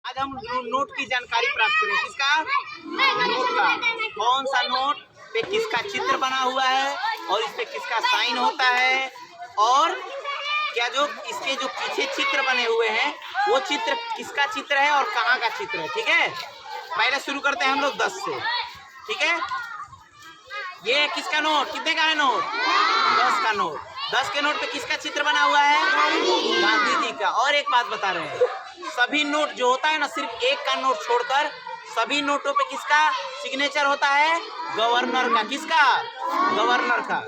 आज हम नोट की जानकारी प्राप्त करें। किसका? नोट का। कौन सा नोट पे किसका चित्र बना हुआ है और इस पे किसका साइन होता है, और क्या जो इसके जो पीछे चित्र बने हुए हैं वो चित्र किसका चित्र है और कहाँ का चित्र है। ठीक है, पहले शुरू करते हैं हम लोग 10 से। ठीक है, ये किसका नोट, कितने का है नोट? 10 का नोट। 10 के नोट पे किसका चित्र बना हुआ है? गांधी जी का। और एक बात बता रहे हैं, सभी नोट जो होता है ना, सिर्फ एक का नोट छोड़कर सभी नोटों पे किसका सिग्नेचर होता है? गवर्नर का। किसका? गवर्नर का।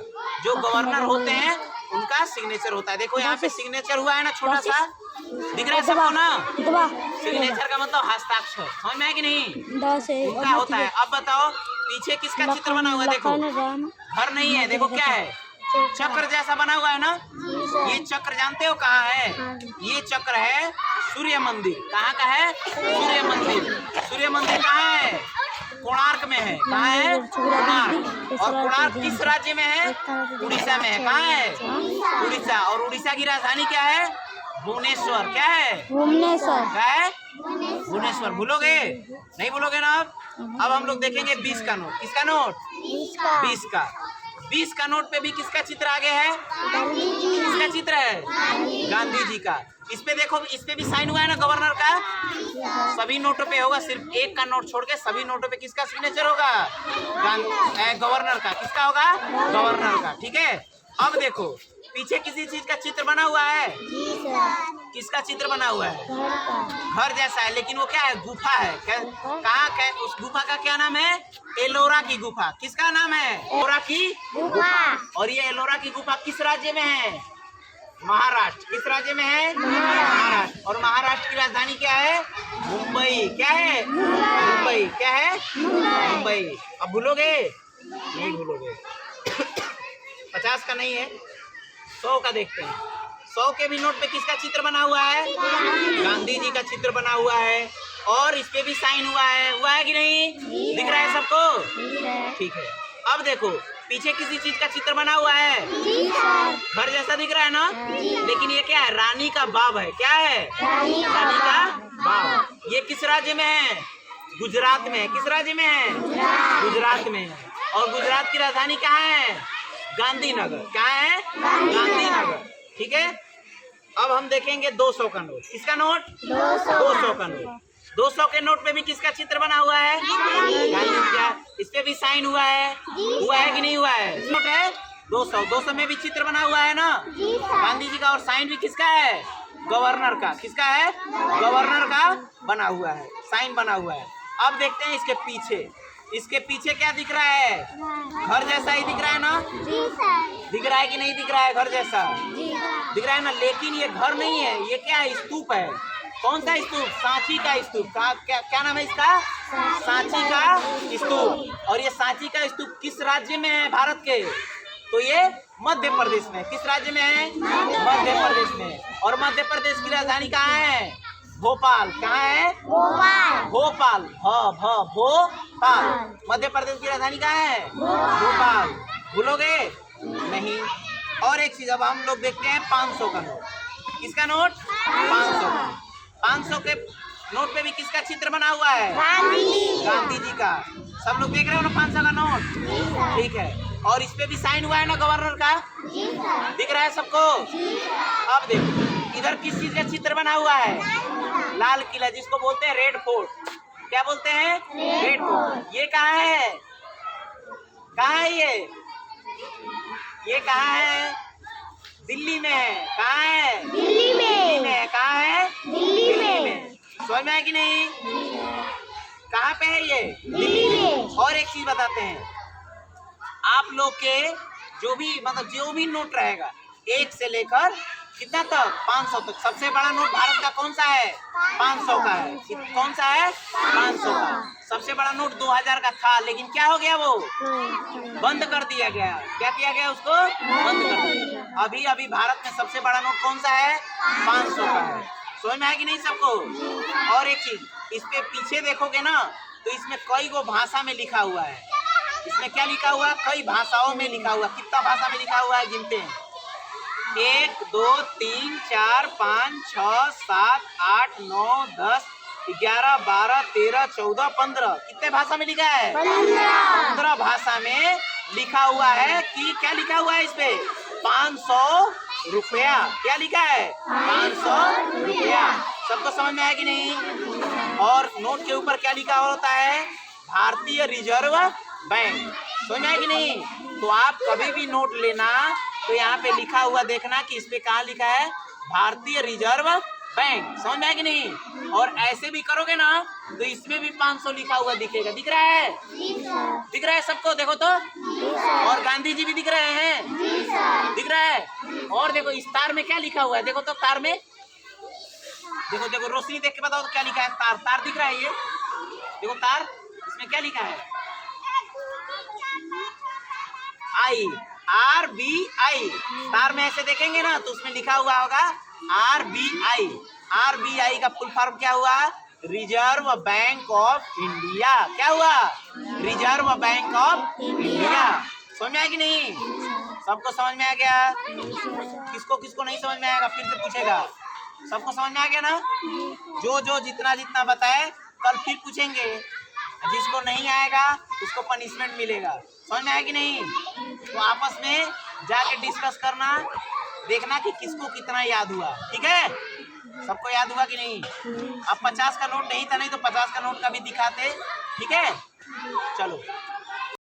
जो गवर्नर होते हैं उनका सिग्नेचर होता है। देखो यहाँ पे सिग्नेचर हुआ है ना, छोटा सा दिख रहा है सबको ना। सिग्नेचर का मतलब हस्ताक्षर, समझ में है कि नहीं? उनका होता है। अब बताओ पीछे किसका चित्र बना हुआ है? देखो घर नहीं है, देखो क्या है, चक्र जैसा बना हुआ है ना। ये चक्र जानते हो कहाँ है? ये चक्र है सूर्य मंदिर। कहाँ का है? सूर्य मंदिर। सूर्य मंदिर कहाँ है? कोणार्क में है। कहाँ है? कोणार्क। और कोणार्क किस राज्य में है? उड़ीसा में है। कहाँ है? उड़ीसा। और उड़ीसा की राजधानी क्या है? भुवनेश्वर। क्या है? भुवनेश्वर। क्या है? भुवनेश्वर। भूलोगे नहीं? भूलोगे ना। अब हम लोग देखेंगे 20 का नोट। किसका नोट? 20 का। 20 का नोट पे भी किसका चित्र आगे है? किसका चित्र है? गांधी जी का। इस पे देखो, इस पे भी साइन हुआ है ना गवर्नर का। सभी नोटों पे होगा, सिर्फ एक का नोट छोड़ के सभी नोटों पे किसका सिग्नेचर होगा? गवर्नर का। किसका होगा? गवर्नर का। ठीक है, अब देखो पीछे किसी चीज का चित्र बना हुआ है। किसका चित्र बना हुआ है? घर जैसा है, लेकिन वो क्या है? गुफा है। कहाँ का? उस गुफा का क्या नाम है? एलोरा की गुफा। किसका नाम है? एलोरा की गुफा। और ये एलोरा की गुफा किस राज्य में है? महाराष्ट्र। किस राज्य में है? महाराष्ट्र। और महाराष्ट्र की राजधानी क्या है? मुंबई। क्या है? मुंबई। क्या है? मुंबई। अब भूलोगे नहीं? भूलोगे। 50 का नहीं है, 100 का देखते हैं। 100 के भी नोट पे किसका चित्र बना हुआ है? गांधी जी का चित्र बना हुआ है, और इस पे भी साइन हुआ है। हुआ है कि नहीं? दिख रहा है सबको? ठीक है, अब देखो पीछे किसी चीज का चित्र बना हुआ है। घर जैसा दिख रहा है ना, लेकिन ये क्या है? रानी का बाब है। क्या है? रानी का बाब। ये किस राज्य में है? गुजरात में है। किस राज्य में है? गुजरात में है। और गुजरात की राजधानी कहाँ है? गांधीनगर। कहाँ है? गांधीनगर। ठीक है, अब हम देखेंगे 200 का नोट। किसका नोट? 200 का नोट। 200 के नोट पे भी किसका चित्र बना हुआ है? गांधी जी का। इस पे भी साइन हुआ है। हुआ है कि नहीं हुआ है? नोट है 200। 200 में भी चित्र बना हुआ है ना, गांधी जी का। और साइन भी किसका है? गवर्नर का। किसका है? गवर्नर का बना हुआ है, साइन बना हुआ है। अब देखते हैं इसके पीछे। इसके पीछे क्या दिख रहा है? घर जैसा ही दिख रहा है ना। दिख रहा है कि नहीं दिख रहा है? घर जैसा दिख रहा है ना, लेकिन ये घर नहीं है। ये क्या है? स्तूप है। कौन सा स्तूप? सांची का स्तूप। क्या नाम है इसका? सांची का स्तूप। और ये सांची का स्तूप किस राज्य में है भारत के? तो ये मध्य प्रदेश में। किस राज्य में है? मध्य प्रदेश में। और मध्य प्रदेश की राजधानी कहाँ है? भोपाल। कहाँ है? भोपाल। भोपाल। मध्य प्रदेश की राजधानी कहाँ है? भोपाल। भूलोगे नहीं। और एक चीज, अब हम लोग देखते हैं 500 का नोट। किसका नोट? 500 का। 500 के नोट पे भी किसका चित्र बना हुआ है? गांधी जी का। सब लोग देख रहे हो ना 500 का नोट? ठीक है, और इस पे भी साइन हुआ है ना गवर्नर का। दिख रहा है सबको? अब देखो इधर किस चीज का चित्र बना हुआ है? लाल किला, जिसको बोलते हैं रेड फोर्ट। क्या बोलते हैं? Red fort. ये कहाँ है? कहाँ है ये कहाँ है? दिल्ली में है। कहाँ है? दिल्ली में है। कहाँ है? दिल्ली में। समझ में है कि नहीं? कहाँ पे है ये? दिल्ली में। और एक चीज बताते हैं, आप लोग के जो भी नोट रहेगा, 1 से लेकर कितना तक? 500 तक। सबसे बड़ा नोट भारत का कौन सा है? 500 का है। कौन सा है? 500 का। सबसे बड़ा नोट 2000 का था, लेकिन क्या हो गया? वो बंद कर दिया गया। क्या किया गया? उसको बंद कर दिया। अभी अभी भारत में सबसे बड़ा नोट कौन सा है? 500 का है। समझ में है कि नहीं सबको? और एक चीज, इस पे पीछे देखोगे ना, तो इसमें कई गो भाषा में लिखा हुआ है। इसमें क्या लिखा हुआ? कई भाषाओं में लिखा हुआ। कितना भाषा में लिखा हुआ है गिनते हैं? 1 2 3 4 5 6 7 8 9 10 11, 12, 13, 14, 15 कितने भाषा में लिखा है? 15 भाषा में लिखा हुआ है कि क्या लिखा हुआ है इस पे? 500 रुपया। क्या लिखा है? 500 रुपया। सबको समझ में आया कि नहीं? और नोट के ऊपर क्या लिखा होता है? भारतीय रिजर्व बैंक। समझ में आया कि नहीं? तो आप कभी भी नोट लेना तो यहाँ पे लिखा हुआ देखना कि इस पे कहाँ लिखा है? भारतीय रिजर्व बैंक। समझ में आया कि नहीं? और ऐसे भी करोगे ना तो इसमें भी 500 लिखा हुआ दिखेगा। दिख रहा है? दिख रहा है सबको? देखो तो। और गांधी जी भी दिख रहे हैं? दिख रहा है? और देखो इस तार में क्या लिखा हुआ है? देखो तो तार में, देखो देखो रोशनी देख के बताओ तो क्या लिखा है? तार, तार दिख रहा है ये? देखो तार, इसमें क्या लिखा है? आई, RBI। तार में ऐसे देखेंगे ना तो उसमें लिखा हुआ होगा RBI। RBI का फुल फॉर्म क्या हुआ? Reserve bank of India. क्या हुआ? Reserve bank of India. समझ में आया कि नहीं? सबको समझ में आ गया? किसको किसको नहीं समझ में आएगा फिर से पूछेगा। सबको समझ में आ गया ना? जो जितना जितना बताए कल फिर पूछेंगे। जिसको नहीं आएगा उसको पनिशमेंट मिलेगा। समझ में आया कि नहीं? तो आपस में जाके डिस्कस करना, देखना कि किसको कितना याद हुआ। ठीक है? सबको याद हुआ कि नहीं? अब 50 का नोट नहीं था, नहीं तो 50 का नोट का भी दिखाते। ठीक है? चलो।